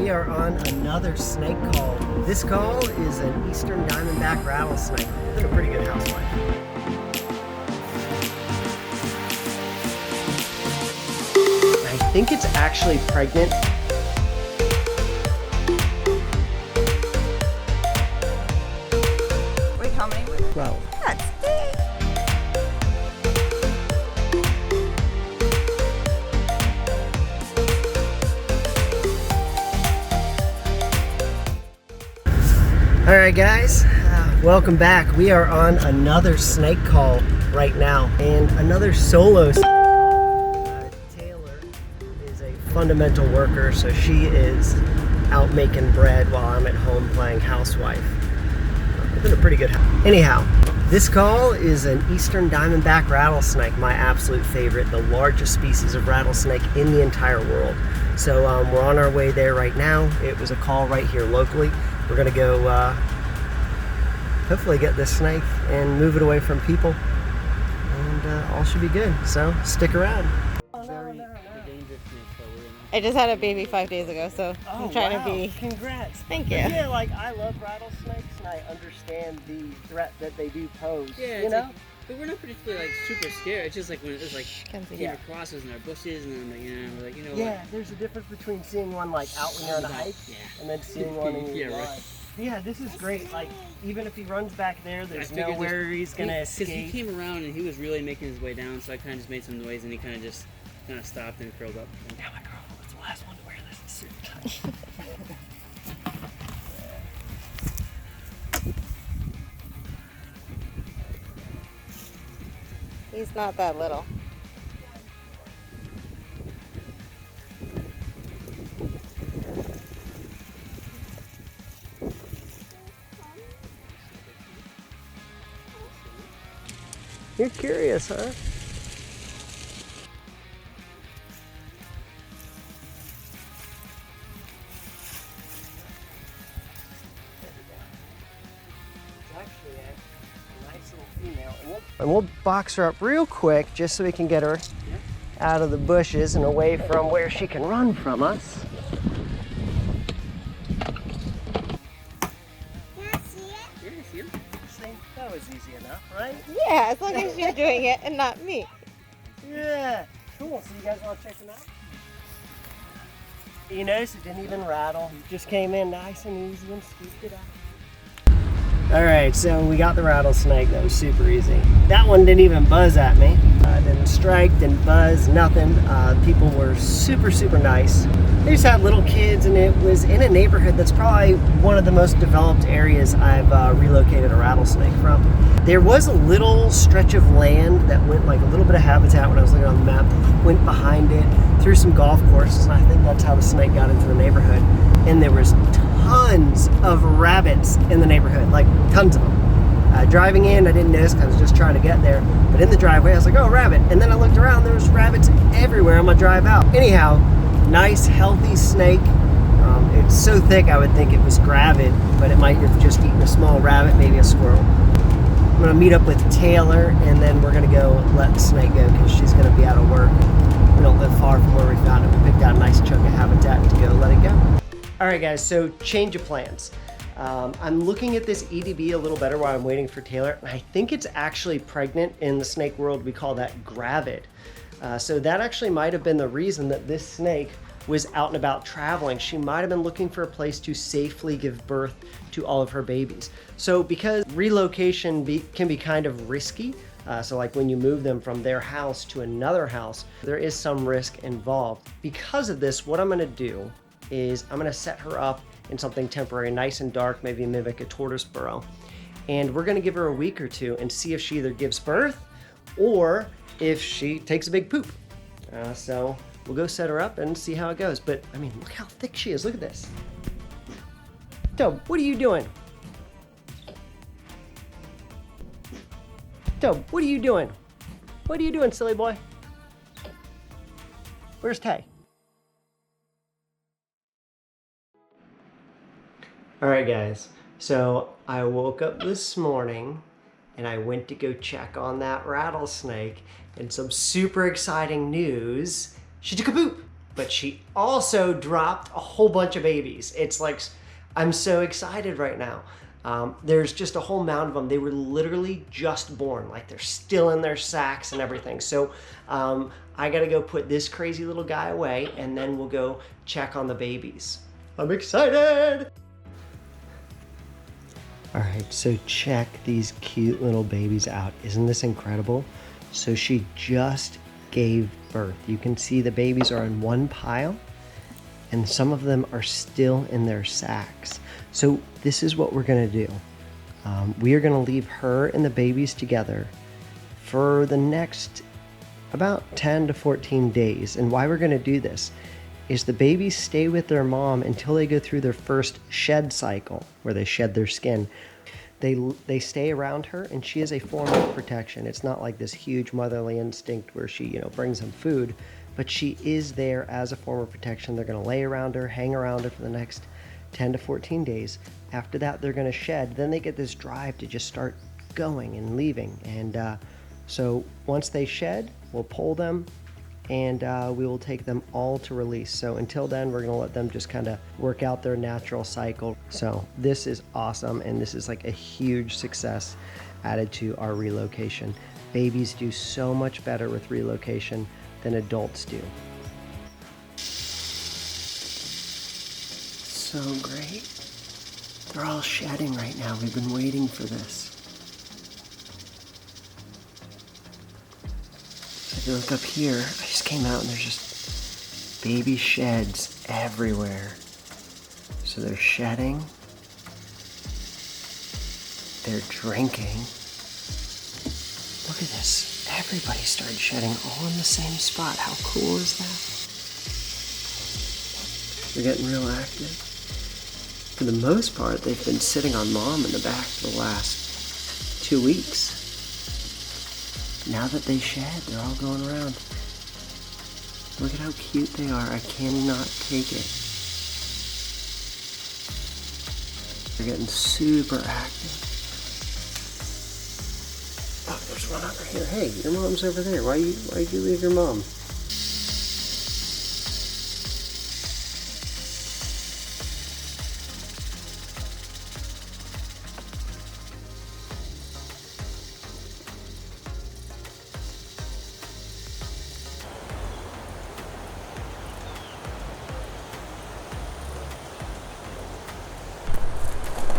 we are on another snake call. This call is an eastern diamondback rattlesnake. Been a pretty good housewife. I think it's actually pregnant. Wait, how many? 12. That's big. All right, guys, welcome back. We are on another snake call right now, and another solo snake call. Taylor is a fundamental worker, so she is out making bread while I'm at home playing housewife. It's been a pretty good house. Anyhow, this call is an eastern diamondback rattlesnake, my absolute favorite, the largest species of rattlesnake in the entire world. So we're on our way there right now. It was a call right here locally. We're gonna go hopefully get this snake and move it away from people, and all should be good. So stick around. I just had a baby 5 days ago, so I'm trying to be. Congrats. Thank you. Yeah, like I love rattlesnakes and I understand the threat that they do pose. Yeah, you know. like, but we're not particularly like super scared. It's just like when it was like came Yeah. across us in our bushes, and then like we're like Yeah, there's a difference between seeing one like out when you're on a hike and then seeing one in your right. yard. Yeah, this is great. Like, even if he runs back there's nowhere he's gonna escape. Because he came around and he was really making his way down, so I kind of just made some noise, and he kind of stopped and curled up. Now my girl was the last one to wear this suit. He's not that little. You're curious, huh? And we'll box her up real quick just so we can get her out of the bushes and away from where she can run from us. That was easy enough, right? Yeah, as long as you're doing it and not me. Yeah, cool. So you guys want to check them out? You notice it didn't even rattle. It just came in nice and easy and scooped it out. All right, so we got the rattlesnake. That was super easy. That one didn't even buzz at me. Didn't strike, didn't buzz, nothing. People were super, super nice. They just had little kids, and it was in a neighborhood that's probably one of the most developed areas I've relocated a rattlesnake from. There was a little stretch of land that went like a little bit of habitat when I was looking on the map, went behind it, through some golf courses, and I think that's how the snake got into the neighborhood. And there was tons of rabbits in the neighborhood, like tons of them. Driving in, I didn't notice because I was just trying to get there. But in the driveway, I was like, oh, rabbit. And then I looked around, there was rabbits everywhere on my drive out. Anyhow, nice, healthy snake. It's so thick, I would think it was gravid, but it might have just eaten a small rabbit, maybe a squirrel. I'm gonna meet up with Taylor, and then we're gonna go let the snake go because she's gonna be out of work. We don't live far from where we found it. We picked out a nice chunk of habitat to go let it go. All right, guys, so change of plans. I'm looking at this EDB a little better while I'm waiting for Taylor, and I think it's actually pregnant. In the snake world, we call that gravid. So that actually might have been the reason that this snake was out and about traveling. She might have been looking for a place to safely give birth to all of her babies. So because relocation can be kind of risky, so like when you move them from their house to another house, there is some risk involved. Because of this, what I'm gonna do is I'm gonna set her up in something temporary, nice and dark, maybe mimic a tortoise burrow. And we're gonna give her a week or two and see if she either gives birth or if she takes a big poop. So we'll go set her up and see how it goes. But I mean, look how thick she is, look at this. Tobe, what are you doing? Tobe, what are you doing? What are you doing, silly boy? Where's Tay? All right, guys, so I woke up this morning and I went to go check on that rattlesnake, and some super exciting news. She took a poop. but she also dropped a whole bunch of babies. It's like, I'm so excited right now. There's just a whole mound of them. They were literally just born, like they're still in their sacks and everything. So I gotta go put this crazy little guy away, and then we'll go check on the babies. I'm excited! All right, so check these cute little babies out. Isn't this incredible? So she just gave birth. You can see the babies are in one pile, and some of them are still in their sacks. So this is what we're gonna do. We are gonna leave her and the babies together for the next about 10 to 14 days. And why we're gonna do this is the babies stay with their mom until they go through their first shed cycle, where they shed their skin. They stay around her, and she is a form of protection. It's not like this huge motherly instinct where she, brings them food, but she is there as a form of protection. They're gonna lay around her, hang around her for the next 10 to 14 days. After that, they're gonna shed. Then they get this drive to just start going and leaving. And so once they shed, we'll pull them, and we will take them all to release. So until then, we're gonna let them just kind of work out their natural cycle. So this is awesome, and this is like a huge success added to our relocation. Babies do so much better with relocation than adults do. So great. They're all shedding right now. We've been waiting for this. If you look up here, I just came out and there's just baby sheds everywhere. So they're shedding. They're drinking. Look at this. Everybody started shedding all in the same spot. How cool is that? They're getting real active. For the most part, they've been sitting on mom in the back for the last 2 weeks. Now that they shed, they're all going around. Look at how cute they are. I cannot take it. They're getting super active. Oh, there's one over here. Hey, your mom's over there. Why'd you leave your mom?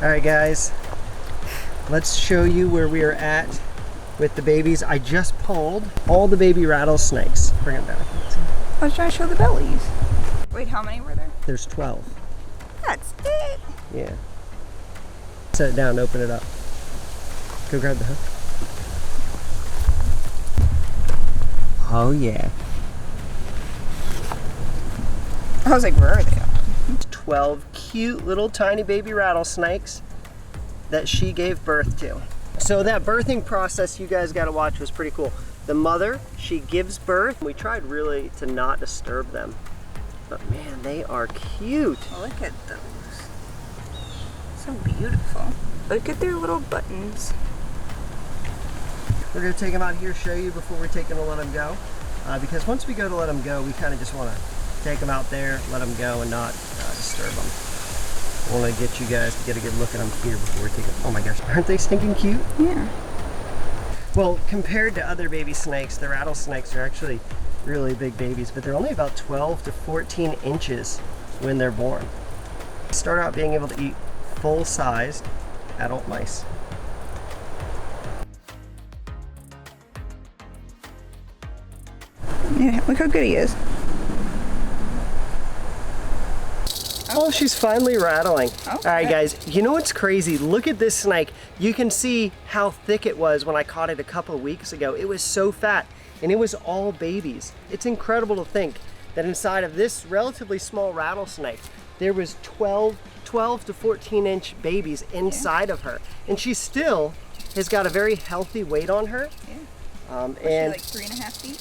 All right, guys, let's show you where we are at with the babies. I just pulled all the baby rattlesnakes. Bring it back. I was trying to show the bellies. Wait, how many were there? There's 12. That's it. Yeah. Set it down, open it up. Go grab the hook. Oh, yeah. I was like, where are they? 12 cute little tiny baby rattlesnakes that she gave birth to. So that birthing process you guys got to watch was pretty cool. The mother, she gives birth. We tried really to not disturb them, but man, they are cute. Look at those. So beautiful. Look at their little buttons. We're gonna take them out here, show you before we take them to let them go. Because once we go to let them go, we kind of just want to take them out there, let them go, and not disturb them. I want to get you guys to get a good look at them here before we take them. Oh my gosh, aren't they stinking cute? Yeah. Well, compared to other baby snakes, the rattlesnakes are actually really big babies, but they're only about 12 to 14 inches when they're born. They start out being able to eat full-sized adult mice. Yeah, look how good he is. Oh, she's finally rattling. Oh, all right, okay. guys, you know what's crazy? Look at this snake. You can see how thick it was when I caught it a couple of weeks ago. It was so fat, and it was all babies. It's incredible to think that inside of this relatively small rattlesnake, there was 12 to 14 inch babies inside of her. And she still has got a very healthy weight on her. Yeah. And like 3.5 feet?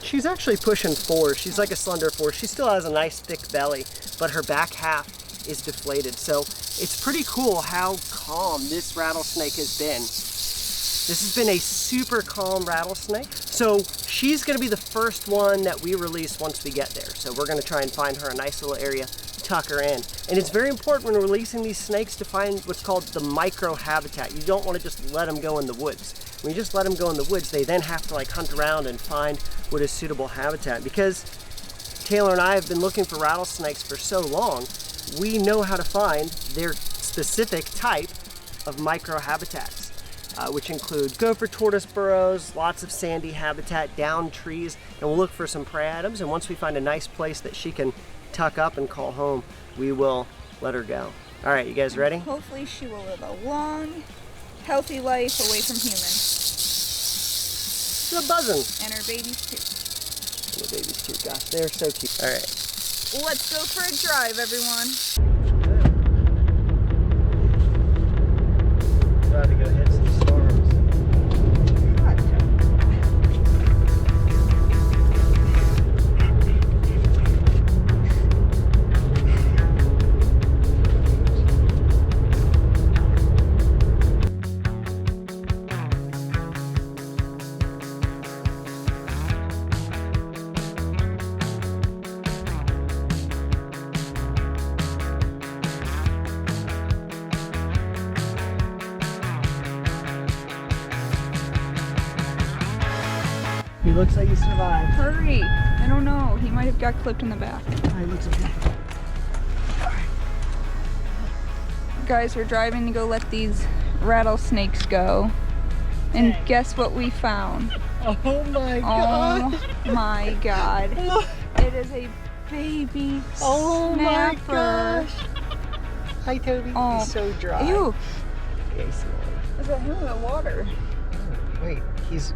she's actually pushing 4. She's like a slender 4. She still has a nice thick belly, but her back half is deflated. So it's pretty cool how calm this rattlesnake has been. This has been a super calm rattlesnake. So she's gonna be the first one that we release once we get there. So we're gonna try and find her a nice little area, tuck her in. And it's very important when releasing these snakes to find what's called the micro habitat. You don't wanna just let them go in the woods. When you just let them go in the woods, they then have to like hunt around and find what is suitable habitat. Because Taylor and I have been looking for rattlesnakes for so long, we know how to find their specific type of micro habitats, which include gopher tortoise burrows, lots of sandy habitat, down trees, and we'll look for some prey items. And once we find a nice place that she can tuck up and call home, we will let her go. All right, you guys ready? Hopefully she will live a long, healthy life away from humans. The buzzing. And her babies too. And the babies too, gosh, they're so cute. All right. Let's go for a drive, everyone. About to go hit some storms. He looks like he survived. Hurry! I don't know. He might have got clipped in the back. He looks okay. Guys, we're driving to go let these rattlesnakes go. And Okay. guess what we found? Oh my god! Oh my god. It is a baby Oh my snapper. gosh! Hi Tobie. Oh. He's so dry. Ew! Yeah, he's smelly. Is that him in the water? Wait, he's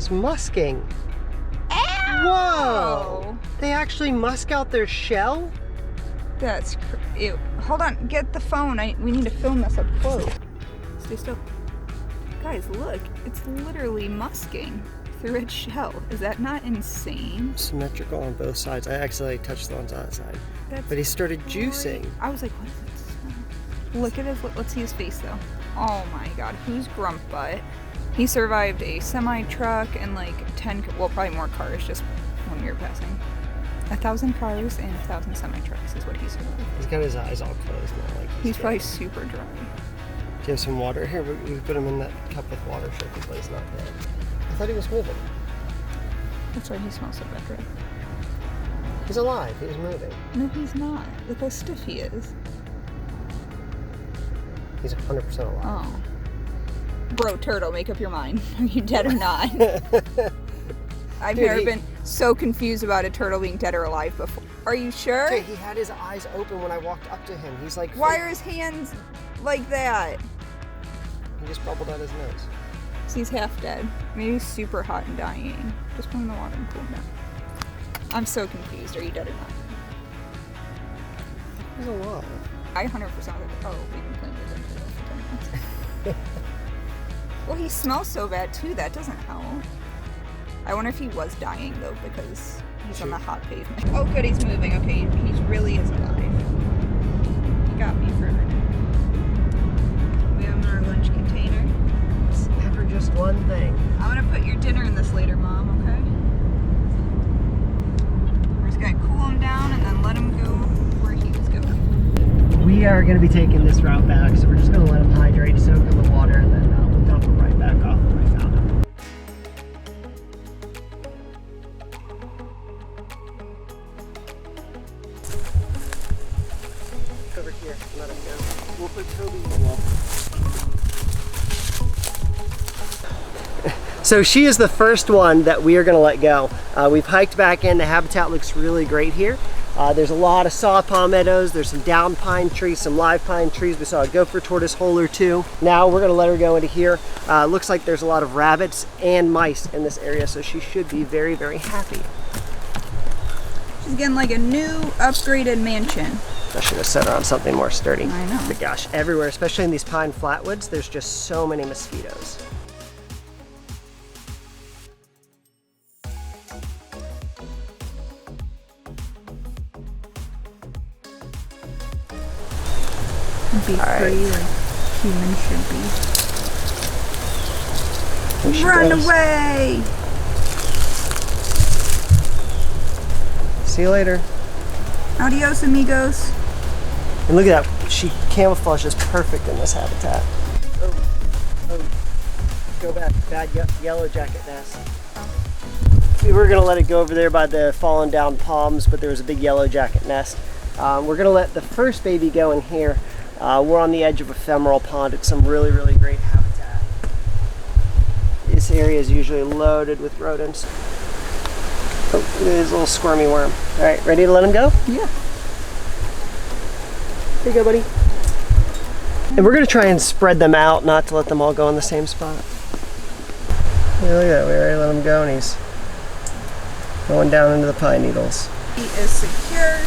musking. Ow! Whoa! They actually musk out their shell? That's ew. Hold on, get the phone. We need to film this up close. Stay still. Guys, look. It's literally musking through its shell. Is that not insane? Symmetrical on both sides. I accidentally touched the ones on that side. That's But he started juicing. I was like, what is that smell? Look at his, let's see his face though. Oh my god, who's Grump Butt? He survived a semi-truck and like 10, well probably more cars just when we were passing. 1,000 cars and 1,000 semi-trucks is what he survived. He's got his eyes all closed now. Like He's dead. probably super dry. Do you have some water? Here, we put him in that cup with water so hopefully he's not dead. I thought he was moving. That's why he smells so bad, right? He's alive. He's moving. No, he's not. Look how stiff he is. He's 100% alive. Oh. Bro, turtle, make up your mind. Are you dead or not? I've Dude, never been so confused about a turtle being dead or alive before. Are you sure? Okay, he had his eyes open when I walked up to him. He's like, Why are his hands like that? He just bubbled out his nose. So he's half dead. Maybe he's super hot and dying. Just put him in the water and cool him down. I'm so confused. Are you dead or not? He's alive. I 100% was like, oh, we've been playing with him for 10 minutes. Well, he smells so bad too. That doesn't help. I wonder if he was dying though because he's on the hot pavement. Oh, good, he's moving. Okay, he really is alive. He got me for a minute. We have our lunch container. It's never just one thing. I'm gonna put your dinner in this later, Mom. Okay? We're just gonna cool him down and then let him go where he was going. We are going to be taking this route back, so we're just going to let him hydrate, soak in the water, and then we'll dump him right back off where we found him. Over here, let him go. We'll put Tobie in the wall. So she is the first one that we are going to let go. We've hiked back in. The habitat looks really great here. There's a lot of saw palmettos. There's some down pine trees, some live pine trees. We saw a gopher tortoise hole or two. Now we're going to let her go into here. Looks like there's a lot of rabbits and mice in this area, so she should be very, very happy. She's getting like a new upgraded mansion. I should have set her on something more sturdy. I know. But gosh, everywhere, especially in these pine flatwoods, there's just so many mosquitoes. Be free like humans should be. There she Run goes. away! See you later. Adios, amigos. And look at that. She camouflages perfect in this habitat. Oh. Go back. Bad yellow jacket nest. We were going to let it go over there by the fallen down palms, but there was a big yellow jacket nest. We're going to let the first baby go in here. We're on the edge of a femoral pond. It's some really, really great habitat. This area is usually loaded with rodents. Oh, look at this little squirmy worm. All right, ready to let him go? Yeah. Here you go, buddy. And we're going to try and spread them out, not to let them all go in the same spot. Yeah, look at that. We already let him go, and he's going down into the pine needles. He is secure.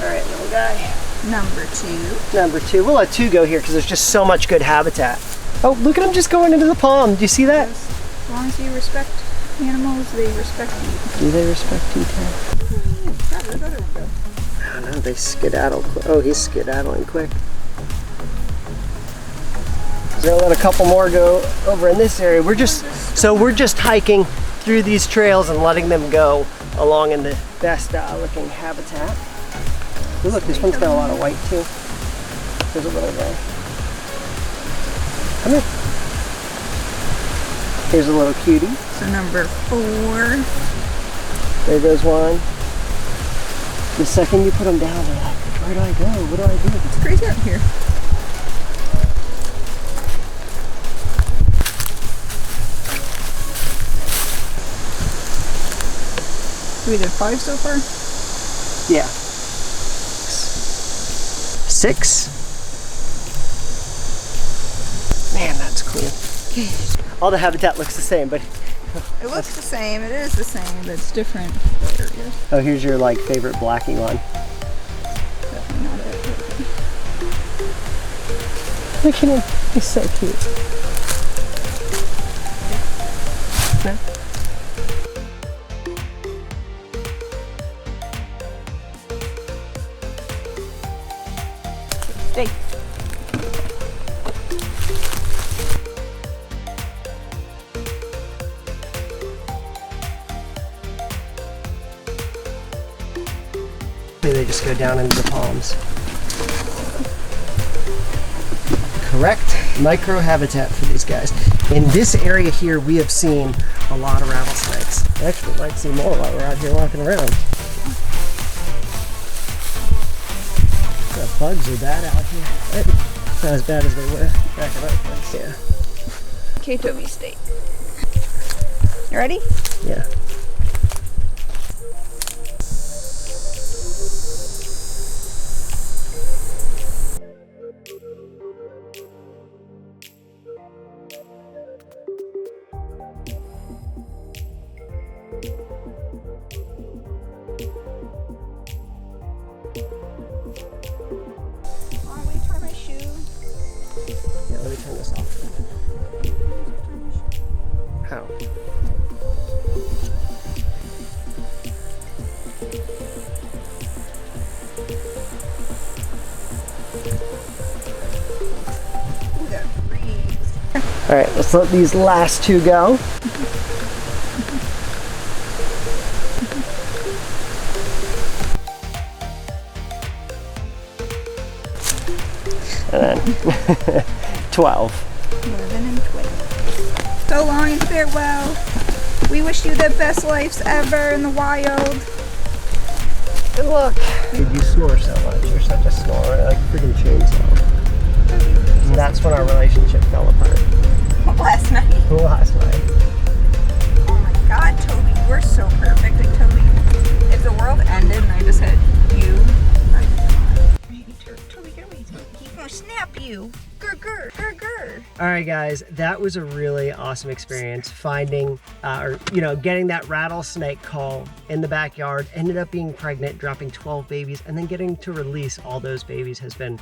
All right, little guy. Number 2. Number 2. We'll let 2 go here because there's just so much good habitat. Oh, look at him just going into the palm. Do you see that? As long as you respect animals, they respect you. Do they respect you, too? How did the other one go? I don't know. They skedaddle. Oh, he's skedaddling quick. We're gonna let a couple more go over in this area. We're just hiking through these trails and letting them go along in the best looking habitat. Ooh, look, this one's got a lot of white too. There's a little guy. Come here. Here's a little cutie. So number 4. There goes one. The second you put them down, they're like, where do I go? What do I do? It's crazy out here. We did 5 so far? Yeah. 6. Man, that's cool. All the habitat looks the same, but It looks the same. It is the same, but it's different areas. oh, here's your like favorite blacking one. Definitely not it. Look at him. He's so cute. No? Stay. They just go down into the palms. Correct micro habitat for these guys. In this area here, we have seen a lot of rattlesnakes. Actually, might see more while we're out here walking around. The bugs are bad out here. Not as bad as they were back in our place. Yeah. Okay, Tobie, stay. You ready? Yeah. Oh, wait, try my shoe. Yeah, let me turn this off. How? Ooh, that breeze. All right, let's let these last 2 go. And then 12. 11 and 12. So long and farewell. We wish you the best lives ever in the wild. Good luck. Dude, you snore so much. You're such a snorer, like a freaking chainsaw. And that's when our relationship fell apart. Last night. Last night. Oh my God, Tobie, you are so perfect. Like, Tobie, if the world ended and I just had you, I'd be gone. Tobie, get away. He's gonna snap you. Grr, grr, grr, grr. All right, guys, that was a really awesome experience finding, getting that rattlesnake call in the backyard, ended up being pregnant, dropping 12 babies, and then getting to release all those babies has been...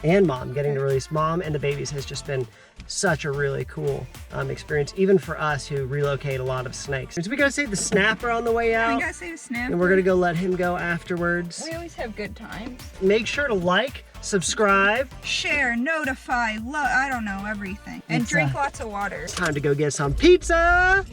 And mom, getting to release mom and the babies has just been such a really cool experience, even for us who relocate a lot of snakes. So we gotta save the snapper on the way out. We gotta save the snapper. And we're gonna go let him go afterwards. We always have good times. Make sure to like, subscribe, Share, notify, I don't know, everything. And It's, drink lots of water. time to go get some pizza.